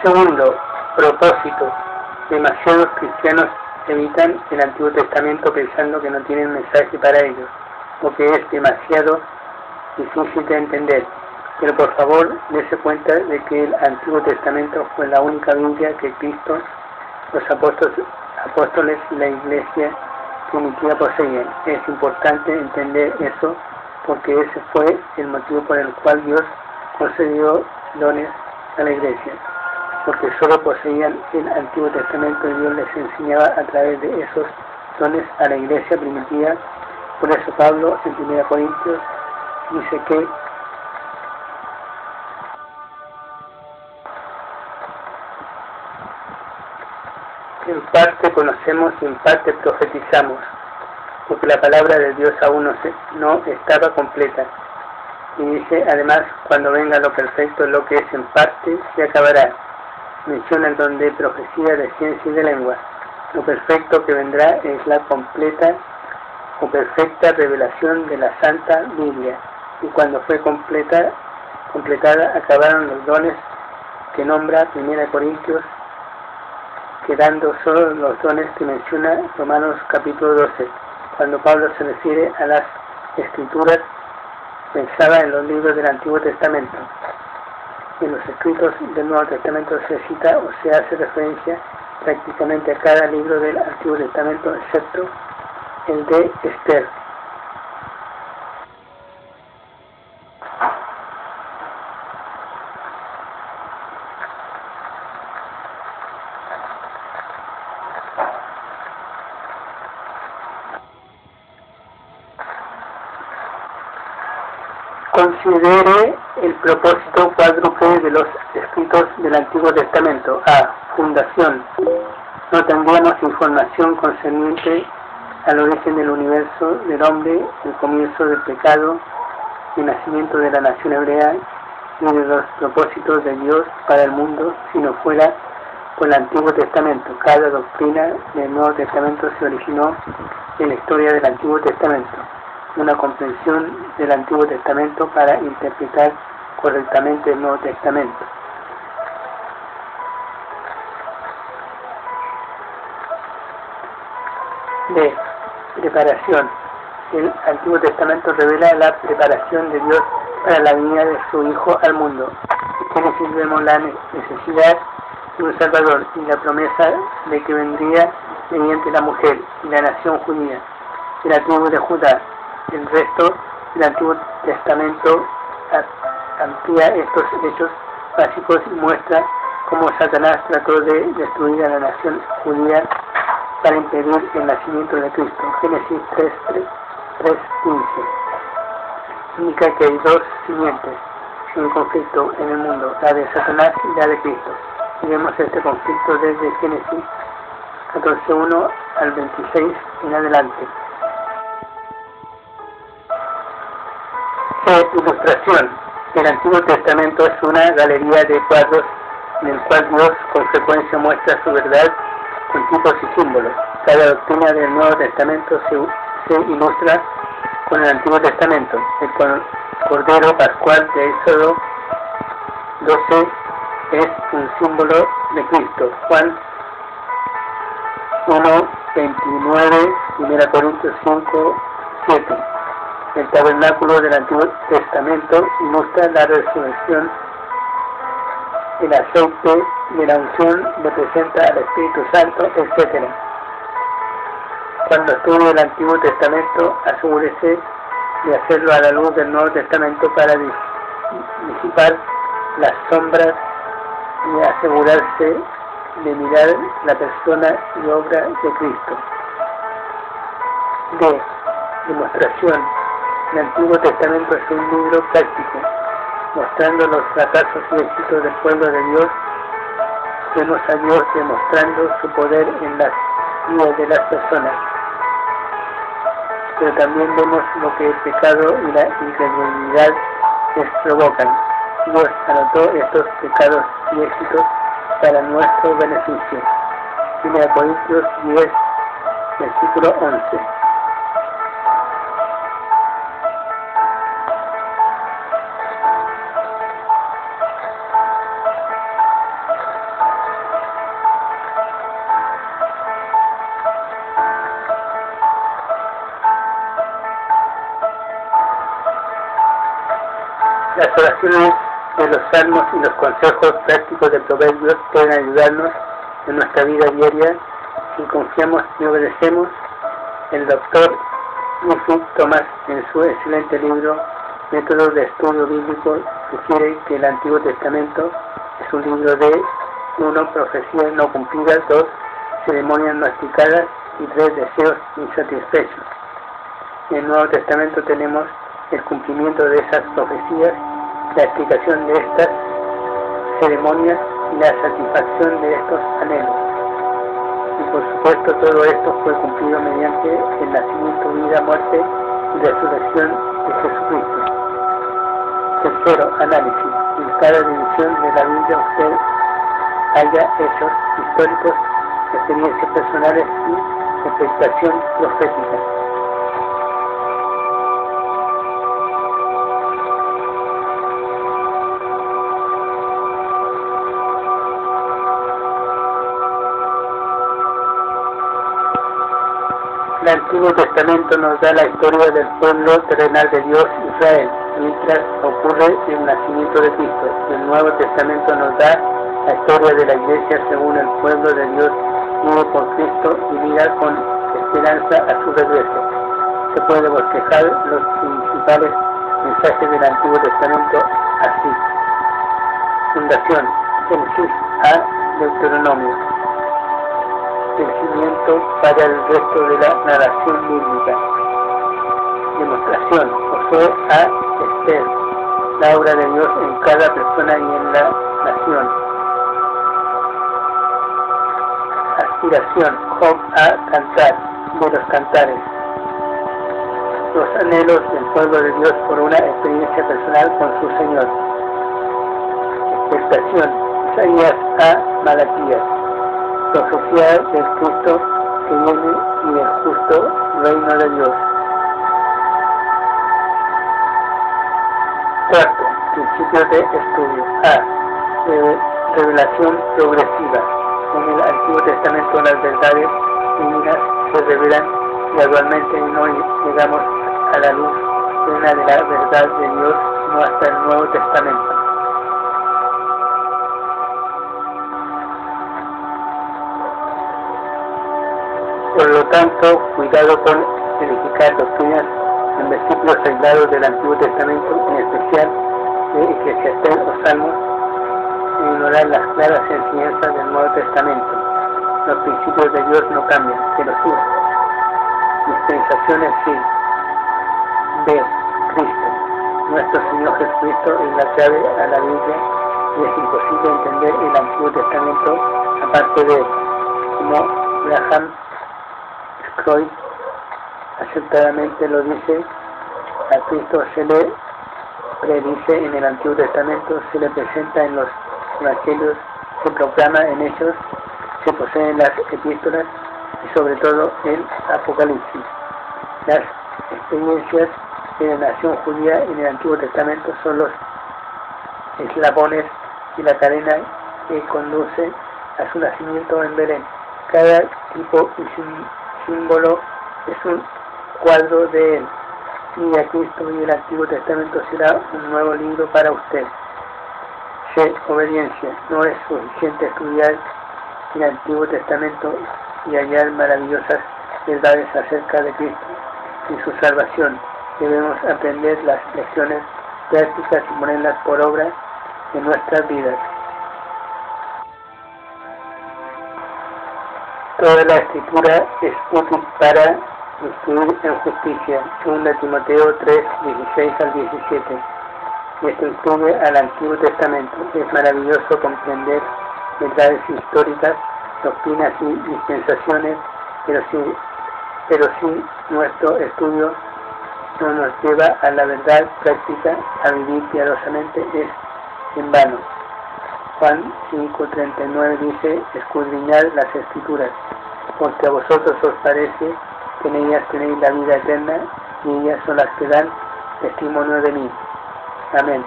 Segundo propósito, demasiados cristianos evitan el Antiguo Testamento pensando que no tienen mensaje para ellos, o que es demasiado difícil de entender. Pero por favor, dése cuenta de que el Antiguo Testamento fue la única Biblia que Cristo, los apóstoles y la Iglesia primitiva poseían. Es importante entender eso porque ese fue el motivo por el cual Dios concedió dones a la Iglesia, porque solo poseían el Antiguo Testamento y Dios les enseñaba a través de esos dones a la Iglesia primitiva. Por eso Pablo en 1 Corintios dice que en parte conocemos y en parte profetizamos, porque la palabra de Dios aún no estaba completa. Y dice, además, cuando venga lo perfecto, lo que es en parte se acabará. Menciona el don de profecía, de ciencia y de lengua. Lo perfecto que vendrá es la completa o perfecta revelación de la Santa Biblia. Y cuando fue completada, acabaron los dones que nombra 1 Corintios, quedando solo los dones que menciona Romanos capítulo 12. Cuando Pablo se refiere a las Escrituras, pensaba en los libros del Antiguo Testamento. En los escritos del Nuevo Testamento se cita o se hace referencia prácticamente a cada libro del Antiguo Testamento, excepto el de Esther. Considere el propósito cuádruple de los escritos del Antiguo Testamento. A. Fundación. No tendríamos información concerniente al origen del universo, del hombre, el comienzo del pecado, el nacimiento de la nación hebrea y de los propósitos de Dios para el mundo si no fuera por el Antiguo Testamento. Cada doctrina del Nuevo Testamento se originó en la historia del Antiguo Testamento. Una comprensión del Antiguo Testamento para interpretar correctamente el Nuevo Testamento. B. Preparación. El Antiguo Testamento revela la preparación de Dios para la venida de su Hijo al mundo. En Génesis vemos la necesidad de un Salvador y la promesa de que vendría mediante la mujer y la nación judía y la tribu de Judá. El resto del Antiguo Testamento amplía estos hechos básicos y muestra cómo Satanás trató de destruir a la nación judía para impedir el nacimiento de Cristo. Génesis 3:15 indica que hay dos simientes en conflicto en el mundo, la de Satanás y la de Cristo. Y vemos este conflicto desde Génesis 14:1 al 26 en adelante. Ilustración. El Antiguo Testamento es una galería de cuadros en el cual Dios con frecuencia muestra su verdad con tipos y símbolos. Cada doctrina del Nuevo Testamento se ilustra con el Antiguo Testamento. El Cordero Pascual de Éxodo 12 es un símbolo de Cristo. Juan 1:29, 1 Corintios 5:7. El tabernáculo del Antiguo Testamento ilustra la resurrección. El aceite de la unción representa al Espíritu Santo, etc. Cuando estudie el Antiguo Testamento, asegúrese de hacerlo a la luz del Nuevo Testamento para disipar las sombras y asegurarse de mirar la persona y obra de Cristo. D. Demostración. El Antiguo Testamento es un libro práctico, mostrando los fracasos y éxitos del pueblo de Dios. Vemos a Dios demostrando su poder en las vidas de las personas. Pero también vemos lo que el pecado y la incredulidad les provocan. Dios anotó estos pecados y éxitos para nuestro beneficio. 1 Corintios 10, versículo 11. oraciones de los salmos y los consejos prácticos de Proverbios pueden ayudarnos en nuestra vida diaria si confiamos y obedecemos. El doctor Lucy Thomas, en su excelente libro Métodos de Estudio Bíblico, sugiere que el Antiguo Testamento es un libro de 1. Profecías no cumplidas, 2. Ceremonias no explicadas y 3. Deseos insatisfechos. En el Nuevo Testamento tenemos el cumplimiento de esas profecías, la explicación de estas ceremonias y la satisfacción de estos anhelos. Y por supuesto todo esto fue cumplido mediante el nacimiento, vida, muerte y resurrección de Jesucristo. Tercero, análisis. En cada división de la Biblia usted haya hechos históricos, experiencias personales y expectación profética. El Antiguo Testamento nos da la historia del pueblo terrenal de Dios, Israel, mientras ocurre el nacimiento de Cristo. El Nuevo Testamento nos da la historia de la Iglesia según el pueblo de Dios vive por Cristo y mira con esperanza a su regreso. Se puede bosquejar los principales mensajes del Antiguo Testamento así. Fundación, Génesis a Deuteronomio. El cimiento para el resto de la narración bíblica. Demostración, Josué a Esther, la obra de Dios en cada persona y en la nación. Aspiración, Job a cantar, de los cantares. Los anhelos del pueblo de Dios por una experiencia personal con su Señor. Expectación, Isaías a Malaquías. Profecía del Cristo que viene y del justo reino de Dios. Cuarto, principios de estudio. A. Revelación progresiva. En el Antiguo Testamento las verdades divinas se revelan gradualmente y no llegamos a la luz plena de la verdad de Dios sino hasta el Nuevo Testamento. Por lo tanto, cuidado con verificar doctrinas en versículos aislados del Antiguo Testamento, en especial de Eclesiastés o Salmos, e ignorar las claras enseñanzas del Nuevo Testamento. Los principios de Dios no cambian, pero sus dispensaciones sí. B. Cristo. Nuestro Señor Jesucristo es la clave a la Biblia y es imposible entender el Antiguo Testamento aparte de él, como Graham Croix acertadamente lo dice. A Cristo se le predice en el Antiguo Testamento, se le presenta en los Evangelios, se proclama en Hechos, se poseen las epístolas y sobre todo el Apocalipsis. Las experiencias de la nación judía en el Antiguo Testamento son los eslabones y la cadena que conduce a su nacimiento en Belén. Cada tipo y símbolo es un cuadro de él. Y a Cristo y el Antiguo Testamento será un nuevo libro para usted. C. Obediencia. No es suficiente estudiar el Antiguo Testamento y hallar maravillosas verdades acerca de Cristo y su salvación. Debemos aprender las lecciones prácticas y ponerlas por obra en nuestras vidas. Toda la Escritura es útil para instruir en justicia. 2 Timoteo 3, 16 al 17. Esto incluye al Antiguo Testamento. Es maravilloso comprender verdades históricas, doctrinas y dispensaciones, pero si nuestro estudio no nos lleva a la verdad práctica, a vivir piadosamente, es en vano. Juan 5:39 dice: escudriñad las Escrituras, porque a vosotros os parece que en ellas tenéis la vida eterna, y ellas son las que dan testimonio de mí. Amén.